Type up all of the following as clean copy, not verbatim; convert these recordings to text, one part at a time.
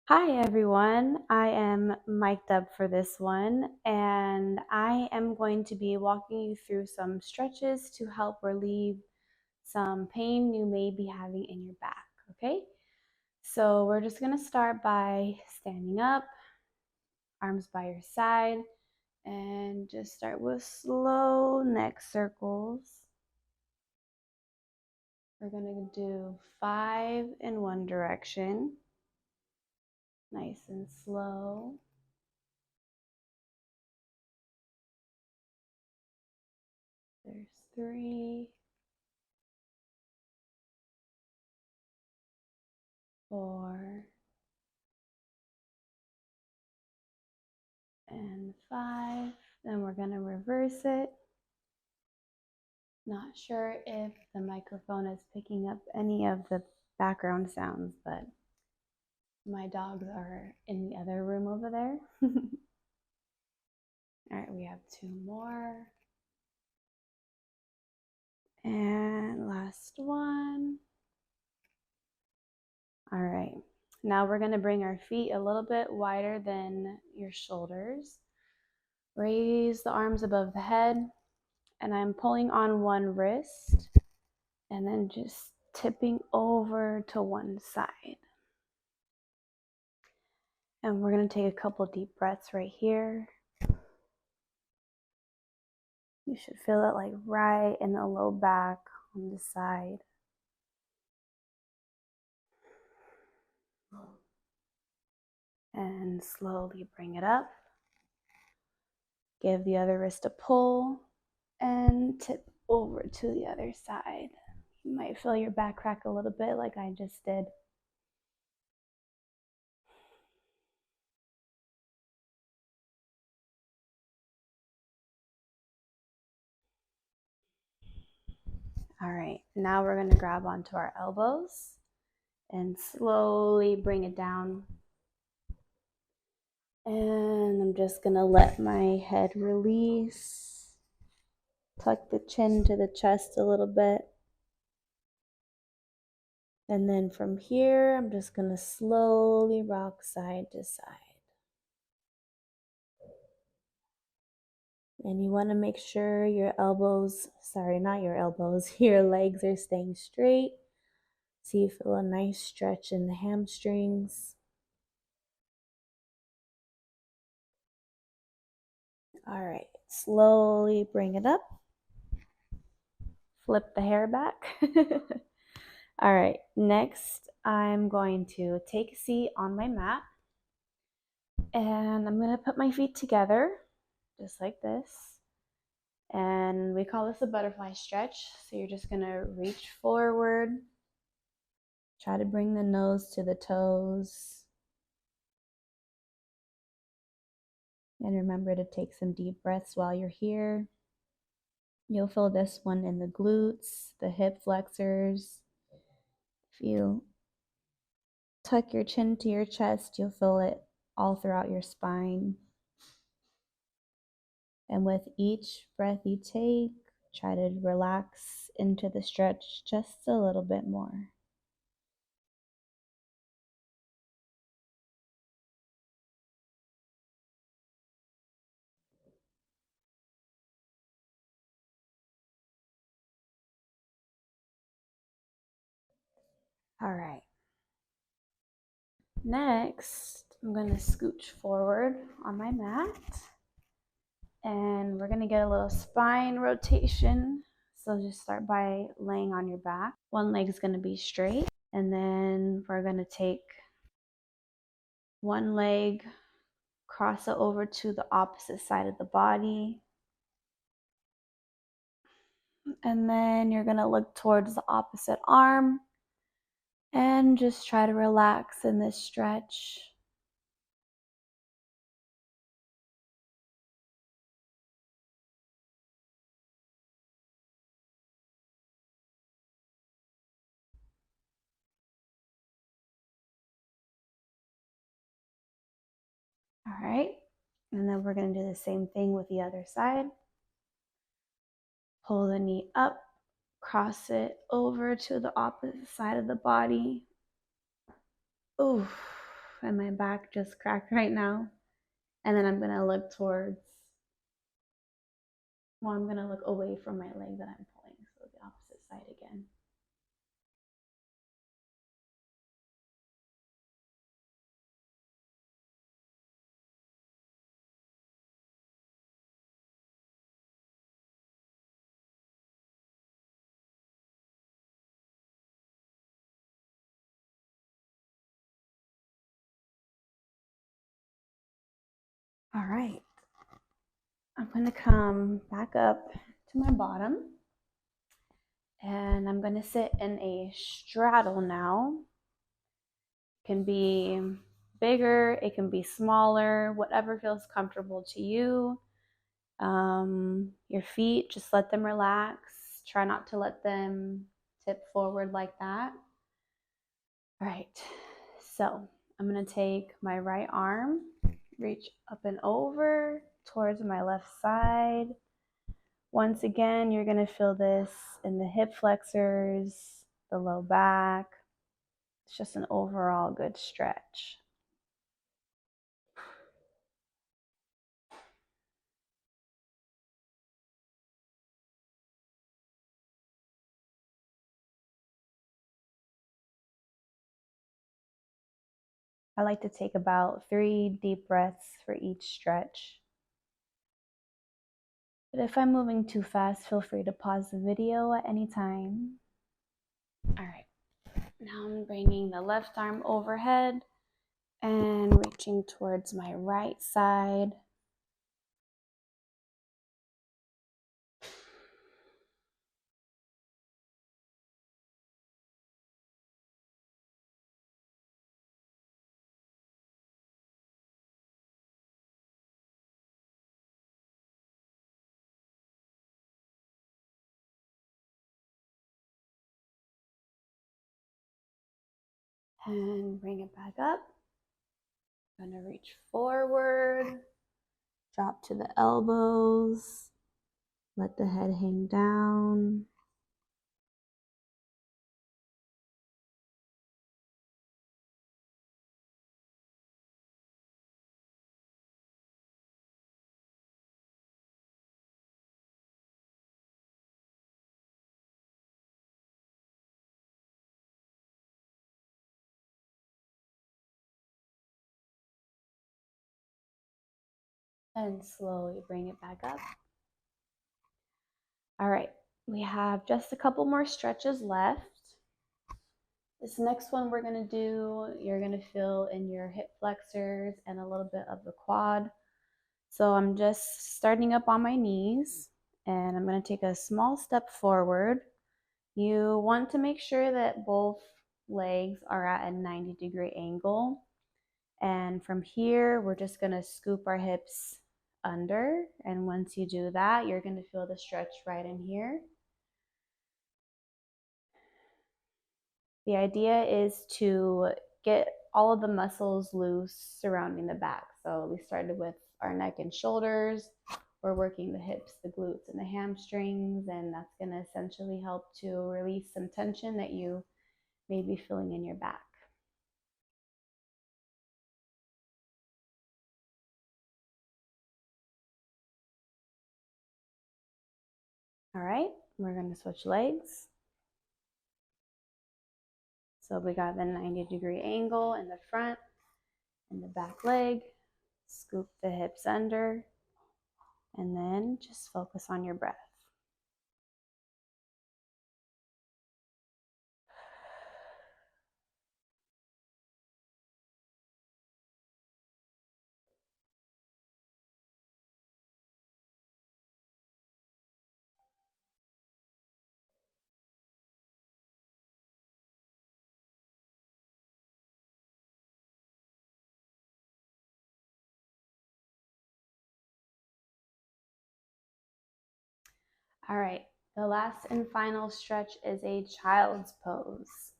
Hi everyone, I am mic'd up for this one and I am going to be walking you through some stretches to help relieve some pain you may be having in your back, okay? So we're just gonna start by standing up, arms by your side, and just start with slow neck circles. We're gonna do 5 in one direction, nice and slow. There's 3, 4, and 5. Then we're going to reverse it. Not sure if the microphone is picking up any of the background sounds, but my dogs are in the other room over there. All right, we have 2 more. And last one. All right, now we're going to bring our feet a little bit wider than your shoulders. Raise the arms above the head, and I'm pulling on one wrist and then just tipping over to one side. And we're going to take a couple deep breaths right here. You should feel it like right in the low back on the side. And slowly bring it up. Give the other wrist a pull and tip over to the other side. You might feel your back crack a little bit like I just did. All right, now we're going to grab onto our elbows and slowly bring it down. And I'm just going to let my head release. Tuck the chin to the chest a little bit. And then from here, I'm just going to slowly rock side to side. And you want to make sure your elbows, sorry, not your elbows, your legs are staying straight. So you feel a nice stretch in the hamstrings. All right, slowly bring it up. Flip the hair back. All right, next I'm going to take a seat on my mat. And I'm going to put my feet together, just like this. And we call this a butterfly stretch. So you're just going to reach forward. Try to bring the nose to the toes. And remember to take some deep breaths while you're here. You'll feel this one in the glutes, the hip flexors. If you tuck your chin to your chest, you'll feel it all throughout your spine. And with each breath you take, try to relax into the stretch just a little bit more. All right. Next, I'm going to scooch forward on my mat. And we're going to get a little spine rotation. So just start by laying on your back. One leg is going to be straight. And then we're going to take one leg, cross it over to the opposite side of the body. And then you're going to look towards the opposite arm and just try to relax in this stretch. All right. And then we're going to do the same thing with the other side. Pull the knee up, cross it over to the opposite side of the body. Ooh. and my back just cracked right now. And then I'm going to look towards, well, I'm going to look away from my leg that I'm pulling, so the opposite side again. All right, I'm going to come back up to my bottom, and I'm going to sit in a straddle now. It can be bigger, it can be smaller, whatever feels comfortable to you. Your feet, just let them relax. Try not to let them tip forward like that. All right, so I'm going to take my right arm, reach up and over towards my left side. Once again, you're going to feel this in the hip flexors, the low back. It's just an overall good stretch. I like to take about 3 deep breaths for each stretch. But if I'm moving too fast, feel free to pause the video at any time. All right, now I'm bringing the left arm overhead and reaching towards my right side. And bring it back up. I'm gonna reach forward, drop to the elbows, let the head hang down. And slowly bring it back up. All right, we have just a couple more stretches left. This next one we're gonna do, you're gonna feel in your hip flexors and a little bit of the quad. So I'm just starting up on my knees, and I'm gonna take a small step forward. You want to make sure that both legs are at a 90-degree angle. And from here, we're just gonna scoop our hips under. And once you do that, you're gonna feel the stretch right in here. The idea is to get all of the muscles loose surrounding the back. So we started with our neck and shoulders. We're working the hips, the glutes, and the hamstrings, and that's gonna essentially help to release some tension that you may be feeling in your back. All right, we're gonna switch legs. So we got the 90-degree angle in the front and the back leg. Scoop the hips under, and then just focus on your breath. All right, the last and final stretch is a child's pose.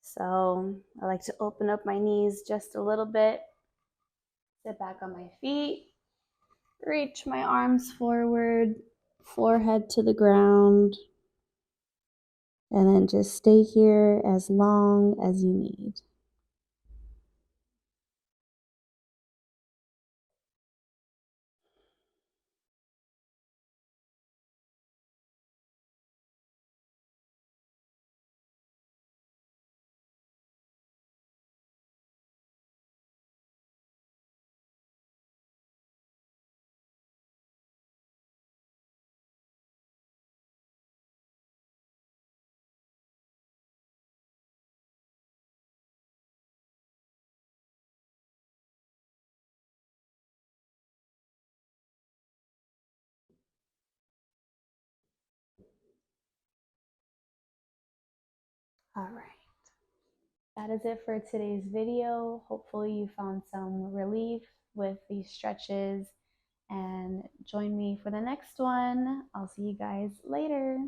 So I like to open up my knees just a little bit, sit back on my feet, reach my arms forward, forehead to the ground, and then just stay here as long as you need. All right. That is it for today's video. Hopefully you found some relief with these stretches and join me for the next one. I'll see you guys later.